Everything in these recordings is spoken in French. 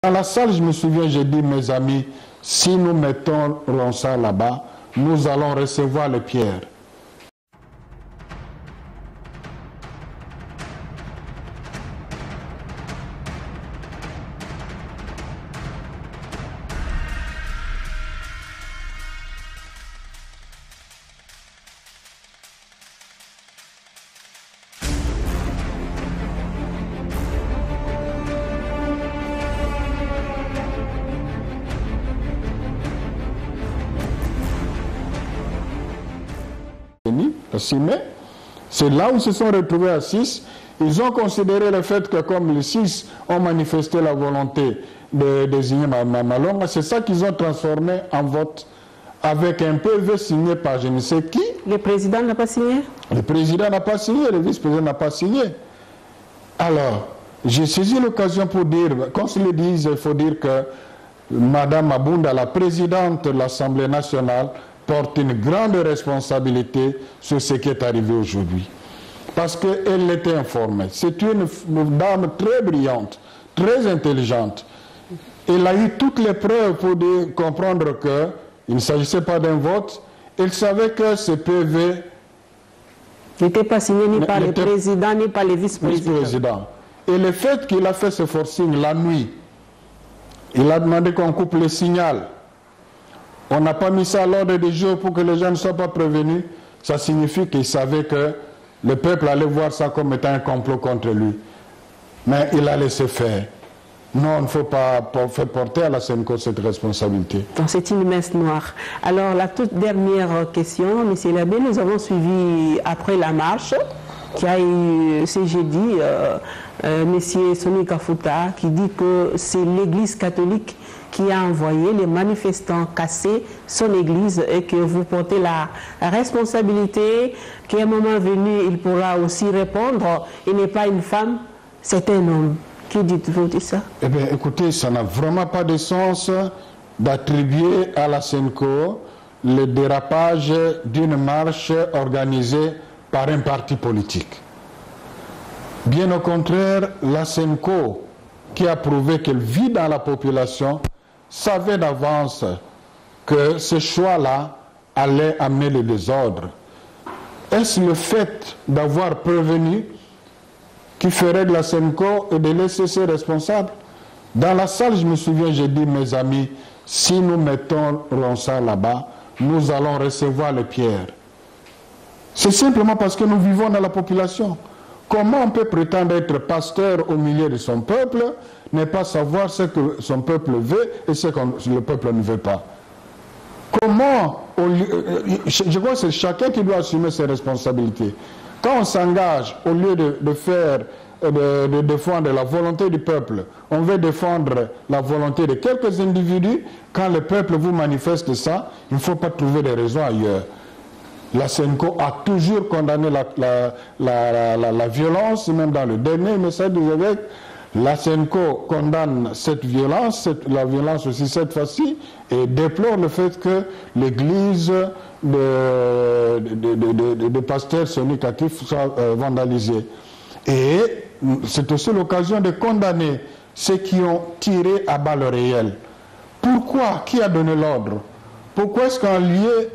Dans la salle, je me souviens, j'ai dit, mes amis, si nous mettons ça là-bas, nous allons recevoir les pierres. Le 6 mai, c'est là où ils se sont retrouvés à 6. Ils ont considéré le fait que comme les 6 ont manifesté la volonté de désigner Mamalonga, c'est ça qu'ils ont transformé en vote avec un PV signé par je ne sais qui. Le président n'a pas signé? Le président n'a pas signé, le vice-président n'a pas signé. Alors, j'ai saisi l'occasion pour dire, qu'on se le dise, il faut dire que Mme Mabunda, la présidente de l'Assemblée nationale, porte une grande responsabilité sur ce qui est arrivé aujourd'hui. Parce qu'elle était informée. C'est une dame très brillante, très intelligente. Elle a eu toutes les preuves pour comprendre qu'il ne s'agissait pas d'un vote. Elle savait que ce PV n'était pas signé ni par le président, ni par le vice-président. Et le fait qu'il a fait ce forcing la nuit, il a demandé qu'on coupe le signal. On n'a pas mis ça à l'ordre du jour pour que les gens ne soient pas prévenus. Ça signifie qu'il savait que le peuple allait voir ça comme étant un complot contre lui. Mais il a laissé faire. Non, il ne faut pas porter à la Senco cette responsabilité. C'est une messe noire. Alors, la toute dernière question, M. l'abbé, nous avons suivi après la marche qui a eu ce jeudi, M. Soni Kafuta, qui dit que c'est l'Église catholique qui a envoyé les manifestants casser son église et que vous portez la responsabilité, qu'à un moment venu, il pourra aussi répondre. Il n'est pas une femme, c'est un homme. Qui dites-vous de ça? Eh bien, écoutez, ça n'a vraiment pas de sens d'attribuer à la Senco le dérapage d'une marche organisée par un parti politique. Bien au contraire, la Senco, qui a prouvé qu'elle vit dans la population, savait d'avance que ce choix-là allait amener le désordre. Est-ce le fait d'avoir prévenu qui ferait de la Senco et de laisser ses responsables? Dans la salle, je me souviens, j'ai dit, mes amis, si nous mettons ça là-bas, nous allons recevoir les pierres. C'est simplement parce que nous vivons dans la population. Comment on peut prétendre être pasteur au milieu de son peuple, ne pas savoir ce que son peuple veut et ce que le peuple ne veut pas? Comment je crois que c'est chacun qui doit assumer ses responsabilités. Quand on s'engage, au lieu de défendre la volonté du peuple, on veut défendre la volonté de quelques individus. Quand le peuple vous manifeste ça, il ne faut pas trouver des raisons ailleurs. La Senco a toujours condamné la violence, même dans le dernier message des évêques. La Senco condamne cette violence, la violence aussi cette fois-ci, et déplore le fait que l'église de pasteur Soni Katif soit vandalisée. Et c'est aussi l'occasion de condamner ceux qui ont tiré à balles réelles. Pourquoi? Qui a donné l'ordre? Pourquoi est-ce qu'en lieu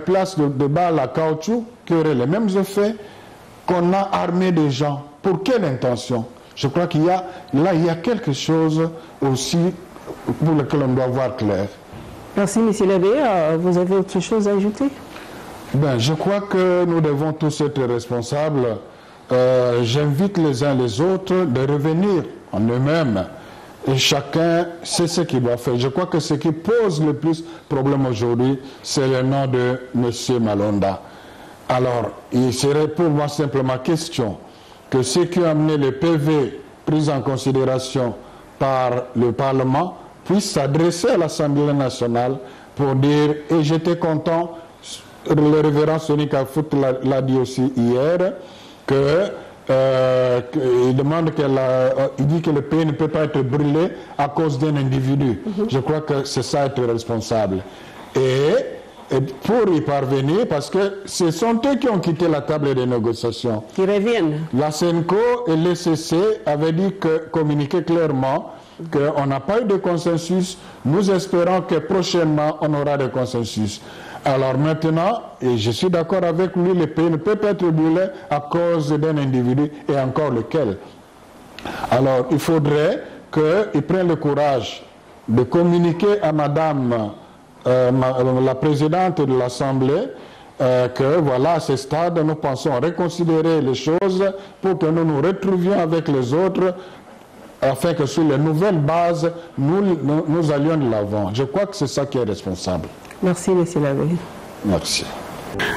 place de balles à caoutchouc qui auraient les mêmes effets, qu'on a armé des gens? Pour quelle intention? Je crois qu'il y a quelque chose aussi pour lequel on doit voir clair. Merci, M. l'abbé. Vous avez autre chose à ajouter? Ben, je crois que nous devons tous être responsables. J'invite les uns les autres de revenir en eux-mêmes. Et chacun sait ce qu'il doit faire. Je crois que ce qui pose le plus problème aujourd'hui, c'est le nom de M. Malonda. Alors, il serait pour moi simplement question que ceux qui ont amené les PV pris en considération par le Parlement puissent s'adresser à l'Assemblée nationale pour dire, et j'étais content, le révérend Soni Kafuta l'a dit aussi hier, il demande il dit que le pays ne peut pas être brûlé à cause d'un individu. Je crois que c'est ça être responsable. Et pour y parvenir, parce que ce sont eux qui ont quitté la table de négociation. Qui reviennent. La Senco et l'ECC avaient dit communiqué clairement qu'on n'a pas eu de consensus. Nous espérons que prochainement, on aura des consensus. Alors maintenant, et je suis d'accord avec lui, le pays ne peut pas être brûlé à cause d'un individu, et encore lequel. Alors, il faudrait qu'il prenne le courage de communiquer à Madame la présidente de l'Assemblée que voilà, à ce stade, nous pensons reconsidérer les choses pour que nous nous retrouvions avec les autres afin que sur les nouvelles bases, nous allions de l'avant. Je crois que c'est ça qui est responsable. Merci, monsieur l'abbé. Merci.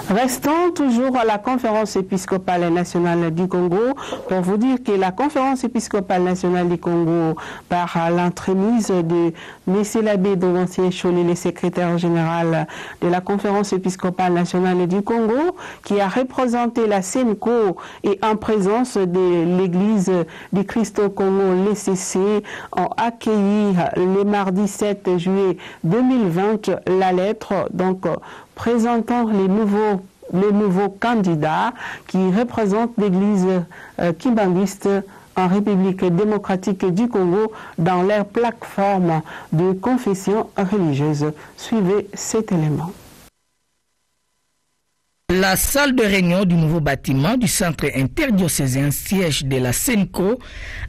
Restons toujours à la conférence épiscopale nationale du Congo pour vous dire que la conférence épiscopale nationale du Congo, par l'entremise de M. l'abbé Dovancier Cholet, le secrétaire général de la conférence épiscopale nationale du Congo, qui a représenté la SENCO et en présence de l'église du Christ au Congo, l'ECC, ont accueilli le mardi 7 juillet 2020 la lettre présentant les nouveaux candidats qui représentent l'église kimbanguiste en République démocratique du Congo dans leur plateforme de confession religieuse. Suivez cet élément. La salle de réunion du nouveau bâtiment du centre interdiocésain siège de la SENCO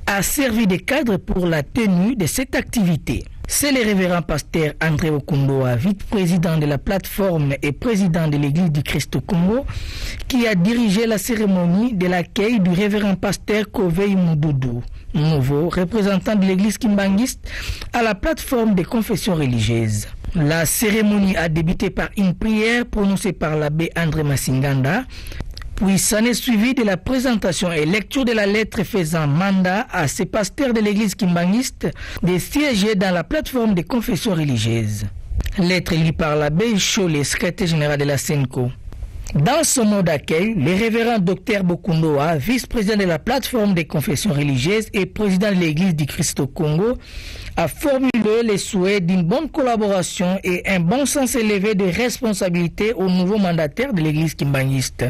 a servi de cadre pour la tenue de cette activité. C'est le révérend pasteur André Okundoa, vice-président de la plateforme et président de l'église du Christ au Congo, qui a dirigé la cérémonie de l'accueil du révérend pasteur Kovei Moudoudou, nouveau représentant de l'église kimbanguiste à la plateforme des confessions religieuses. La cérémonie a débuté par une prière prononcée par l'abbé André Massinganda, puis s'en est suivi de la présentation et lecture de la lettre faisant mandat à ces pasteurs de l'église kimbanguiste de siéger dans la plateforme des confessions religieuses. Lettre lue par l'abbé Cholet, secrétaire général de la SENCO. Dans son mot d'accueil, le révérend Dr Bokundoa, vice-président de la plateforme des confessions religieuses et président de l'église du Christ au Congo, a formulé le souhait d'une bonne collaboration et un bon sens élevé de responsabilité au nouveau mandataire de l'église kimbanguiste.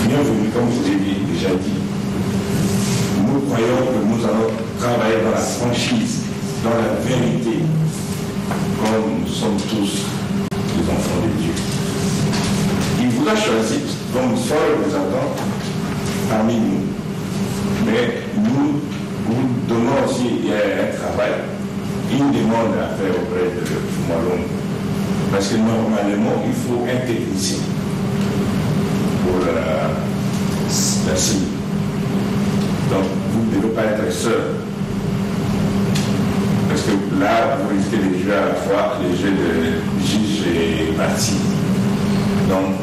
Bienvenue, comme je l'ai déjà dit. Nous croyons que nous allons travailler dans la franchise, dans la vérité, comme nous sommes tous les enfants de Dieu. Il vous a choisi comme seul représentant parmi nous. Mais nous donnons aussi un travail, une demande à faire auprès de Foumalon. Parce que normalement, il faut un technicien pour la cible. Donc, vous ne devez pas être seul. Parce que là, vous risquez de jouer à la fois les jeux de juge et parti. Donc,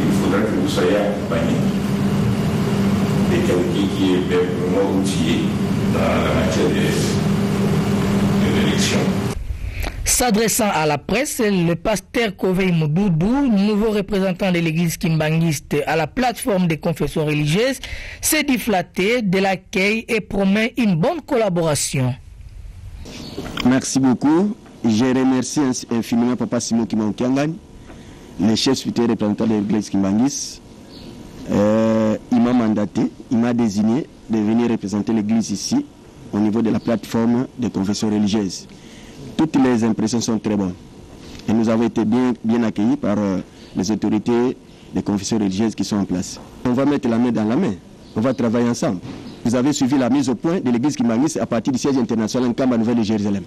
il faudrait que vous soyez accompagné de quelqu'un qui est vraiment outillé dans la matière de l'élection. S'adressant à la presse, le pasteur Kovei Moudoudou, nouveau représentant de l'église kimbanguiste à la plateforme des confessions religieuses, s'est dit flatté de l'accueil et promet une bonne collaboration. Merci beaucoup. Je remercie infiniment Papa Simon Kimankiangan, le chef spirituel représentant de l'église kimbanguiste. Il m'a mandaté, il m'a désigné de venir représenter l'église ici, au niveau de la plateforme des confessions religieuses. Toutes les impressions sont très bonnes. Et nous avons été bien accueillis par les autorités des confessions religieuses qui sont en place. On va mettre la main dans la main. On va travailler ensemble. Vous avez suivi la mise au point de l'église kimbanguiste à partir du siège international en Kamba Nouvelle de Jérusalem.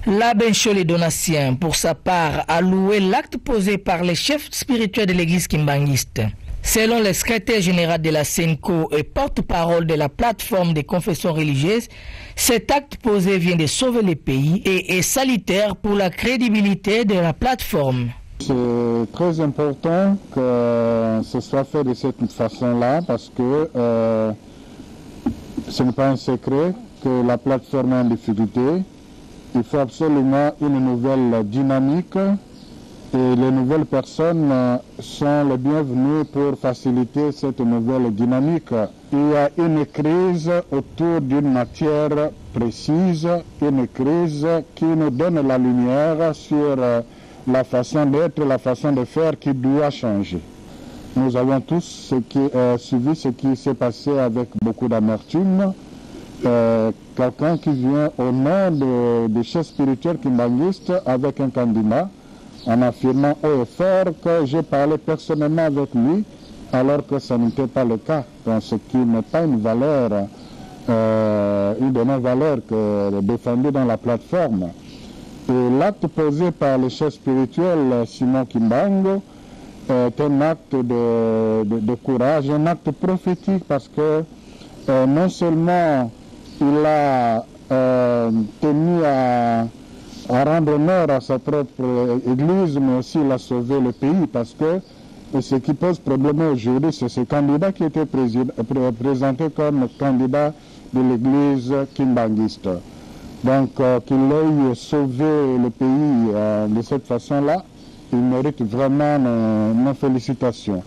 L'abbé Cholet Donatien, pour sa part, a loué l'acte posé par les chefs spirituels de l'église kimbanguiste. Selon le secrétaire général de la SENCO et porte-parole de la plateforme des confessions religieuses, cet acte posé vient de sauver le pays et est salutaire pour la crédibilité de la plateforme. C'est très important que ce soit fait de cette façon-là parce que ce n'est pas un secret que la plateforme est en difficulté. Il faut absolument une nouvelle dynamique. Et les nouvelles personnes sont les bienvenues pour faciliter cette nouvelle dynamique. Il y a une crise autour d'une matière précise, une crise qui nous donne la lumière sur la façon d'être, la façon de faire qui doit changer. Nous avons tous suivi ce qui s'est passé avec beaucoup d'amertume quelqu'un qui vient au nom des chefs spirituels kimbanguistes avec un candidat en affirmant haut et fort que j'ai parlé personnellement avec lui alors que ce n'était pas le cas, donc ce qui n'est pas une valeur, une de nos valeurs défendue dans la plateforme. Et l'acte posé par le chef spirituel Simon Kimbangu est un acte de courage, un acte prophétique parce que non seulement il a tenu à rendre honneur à sa propre église, mais aussi il a sauvé le pays parce que ce qui pose problème aujourd'hui, c'est ce candidat qui était présenté comme candidat de l'église kimbanguiste. Donc qu'il ait sauvé le pays de cette façon-là, il mérite vraiment nos félicitations.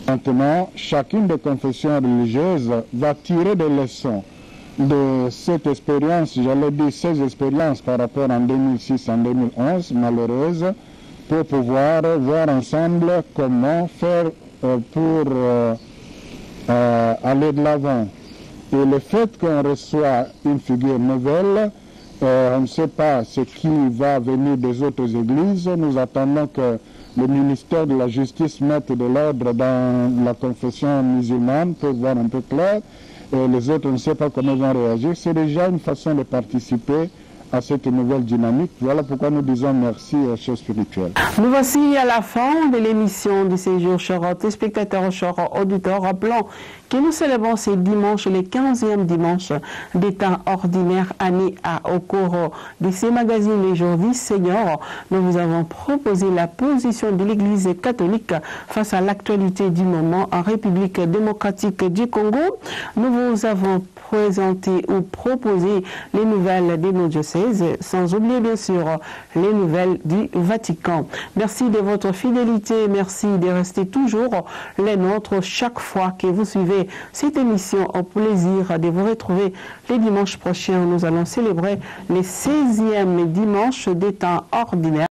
Maintenant, chacune des confessions religieuses va tirer des leçons de cette expérience, j'allais dire ces expériences par rapport en 2006, en 2011, malheureuse, pour pouvoir voir ensemble comment faire pour aller de l'avant. Et le fait qu'on reçoit une figure nouvelle, on ne sait pas ce qui va venir des autres églises. Nous attendons que le ministère de la Justice mette de l'ordre dans la confession musulmane pour voir un peu clair. Et les autres, on ne sait pas comment ils vont réagir. C'est déjà une façon de participer à cette nouvelle dynamique. Voilà pourquoi nous disons merci aux chefs spirituels. Nous voici à la fin de l'émission du séjour, chers téléspectateurs, chers auditeurs. Rappelons que nous célébrons ce dimanche, le 15e dimanche des temps ordinaires année au cours de ces magazines aujourd'hui. Seigneur, nous vous avons proposé la position de l'Église catholique face à l'actualité du moment en République démocratique du Congo. Nous vous avons présenté ou proposé les nouvelles de nos diocèses, sans oublier bien sûr les nouvelles du Vatican. Merci de votre fidélité, merci de rester toujours les nôtres chaque fois que vous suivez cette émission. Au plaisir de vous retrouver les dimanches prochains. Nous allons célébrer les 16e dimanches des temps ordinaires.